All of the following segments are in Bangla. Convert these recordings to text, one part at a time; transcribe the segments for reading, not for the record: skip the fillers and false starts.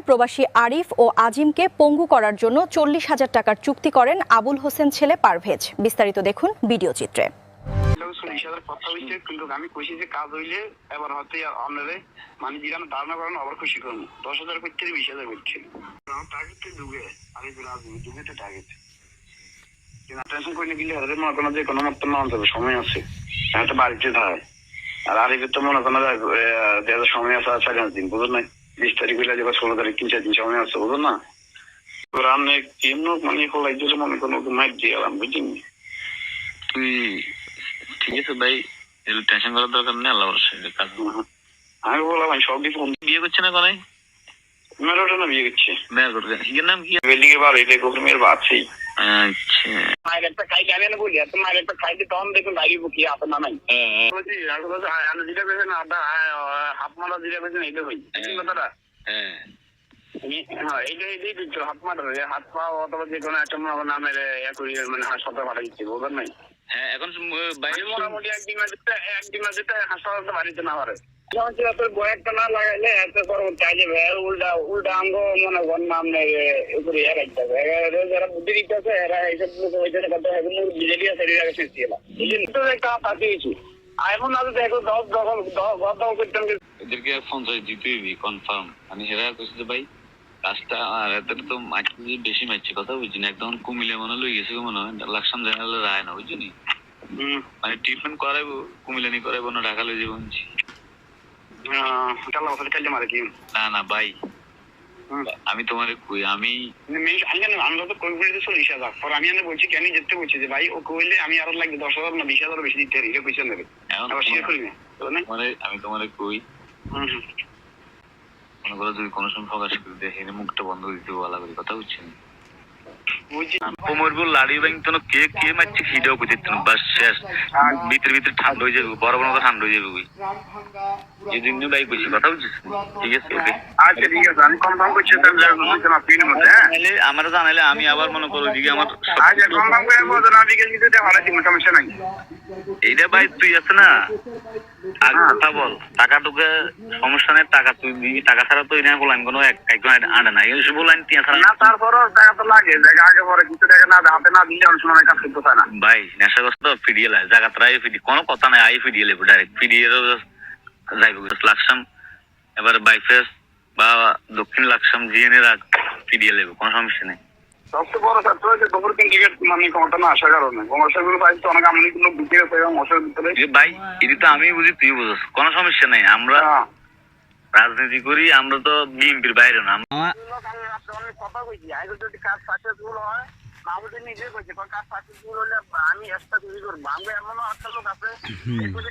প্রবাসী আরিফ ও আজিমকে পঙ্গু করার জন্য 40,000 টাকার চুক্তি করেন আবুল হোসেন ছেলে পারভেজ। বিস্তারিত দেখুন ভিডিও চিত্রে। আমি খুশি যে কাজ হইলে এবার হয়তো আপনারা মানে যেখানে ধারণা করেন আবার খুশি করবো। 10,000 করতে 20,000 করছে আমার টার্গেট ঢুকে আরিফ রাজনীতি ঢুকে তো টার্গেট টেনশন করে গেলে হাজার মনে করেন যে কোনো মত না যাবে, সময় আছে একটা বাড়িতে থাকে। আর আরিফের তো মনে করেন সময় আছে 4-5 দিন, বুঝুন না 20 তারিখ হইলে যে 16 তারিখ 3-4 দিন সময় আছে, বুঝুন না। এবার আমি কেমন মানে হলাই যদি মনে করেন মাইক দিয়ে গেলাম, বুঝলি। তুই ঠিক আছে ভাই, টেনশন করার দরকার নেই, আল্লাহ আমি বললাম আমি সব কিছু বিয়ে করছে না কোনায় মেয়েটা না বিয়ে করছে। মেয়ের করবে, হিগের নাম কি? বিল্ডিং এর বাড়ি দেখো মেয়ের বাচ্চাই। আচ্ছা মায়ের একটা খাই জানেন বলি, এত মায়ের একটা খাইতে তখন দেখুন বাইরে বুকি আছে না নাই। বলছি যেটা পেয়েছেন আদা হাফ মালা যেটা পেয়েছেন এইটা ভাই কথাটা। হ্যাঁ এইটাই দিচ্ছ হাত মারা হাত পা অথবা যে কোনো একটা নামের মানে হাসপাতাল পাঠা দিচ্ছে, বোঝেন নাই। হ্যাঁ এখন বাইরে মোটামুটি একদিন যেটা হাসপাতাল বাড়িতে না পারে বয়ারটা না লাগাইলে এত চাইলে উল্টা উল্টা আঙ্গ মনে করেন নামে রাখতে হবে। যারা বুদ্ধি দিতে আছে এরা এইসব কথা বিজেপি আছে একটা পাঠিয়েছি এখন না যদি এখন দখল করতাম এদেরকে পঞ্চায়েত জিতেবি কনফার্ম। মানে হেরা কইছে ভাই কাজটা আর এদের তো মাটি বেশি মারছে, কথা বুঝছি না। একদম কুমিলে মনে লই গেছে মনে হয় লাকসাম জেনারেল রায় না, বুঝলি। মানে ট্রিটমেন্ট করাইবো কুমিলানি করাইবো না ঢাকা লই যাবো। না না ভাই আমি তোমার কই আমি আমরা তো কই বলে 40,000 পর আমি বলছি কেন যেতে বলছি যে ভাই ও কইলে আমি আরো লাগবে 10,000 না 20,000 বেশি দিতে পারি, এটা কইছে নেবে আবার শেয়ার করি না মানে আমি তোমার কই মনে করো যদি কোনো সময় প্রকাশ করে দেখে মুখটা বন্ধ করে দিতে বলা করি, কথা বুঝছেন। কোমরগুলো লাড়ি ব্যাংক তো কে কে মারছে সেটাও বুঝতে বাস শেষ। ভিতরে ঠান্ডা হয়ে যাবে, বড় বড় ঠান্ডা হয়ে যাবে। এই জন্য ভাই কইছি, কথা বুঝছিস। ঠিক আছে ওকে আচ্ছা ঠিক আছে আমি কনফার্ম করছি তাহলে আমরা জানাইলে আমি আবার মনে করো দিকে আমার আচ্ছা কনফার্ম করে বলতো না বিকেল দিতে ভালো দিন সমস্যা নাই। এইটা ভাই তুই আছে না আগে কথা বল, টাকা টুকে সমস্যা নেই, টাকা তুই দিবি, টাকা ছাড়া তো এখানে বললাম কোনো একজন আনে না এই বললাম টিয়া ছাড়া না। তারপরও টাকা তো লাগে, জায়গা আগে পরে কিছু টাকা না হাতে না দিলে অনেক সময় কাজ করতে চায় না ভাই। নেশাগ্রস্ত ফিরিয়ে লাই জায়গা তারা ফিরি কোনো কথা নাই, আই ফিরিয়ে লেবো ডাইরেক্ট ফিরিয়ে যাইব লাকসাম এবার বাইফেস বা দক্ষিণ লাকসাম জিএনএ রাখ ফিরিয়ে লেবো, কোনো সমস্যা নেই। সবচেয়ে বড় ছাত্র হচ্ছে দুপুর 3 টিকিট মানে ঘটনা আসার কারণে মশাগুলো পাইছে অনেক আমলি কোনো বিক্রি হয়ে মশার ভিতরে ভাই এটা তো আমি বুঝি তুই বুঝস, কোনো সমস্যা নেই। আমরা রাজনীতি করি, আমরা তো বিএনপির বাইরে না। কথা কইছি আগে যদি কাজ সাকসেসফুল হয় মাহমুদের নিজে কইছে কাজ সাকসেসফুল হলে আমি এক্সট্রা তৈরি করবো। আমরা এমনও একটা লোক আছে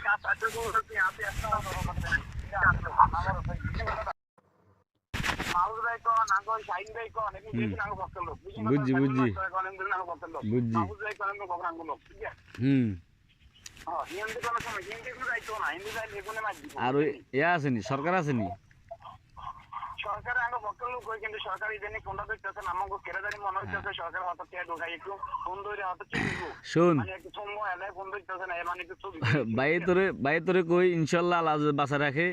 কাজ সাকসেসফুল হচ্ছে আপনি একটা আর ওই ইয়া আসেনি সরকার আসেনি সরকার আগে ভক্ত লোক হয় কিন্তু সরকার ইদানি কোনটা দেখতেছে আমাকে কেরাদারি মনে হচ্ছে সরকার হয়তো কে ঢোকাই একটু ফোন ধরে হয়তো শোন মানে একটু সম্ভব এলাকায় ফোন ধরতেছে না মানে একটু ভাই তোরে কই ইনশাল্লাহ আল্লাহ বাঁচা রাখে।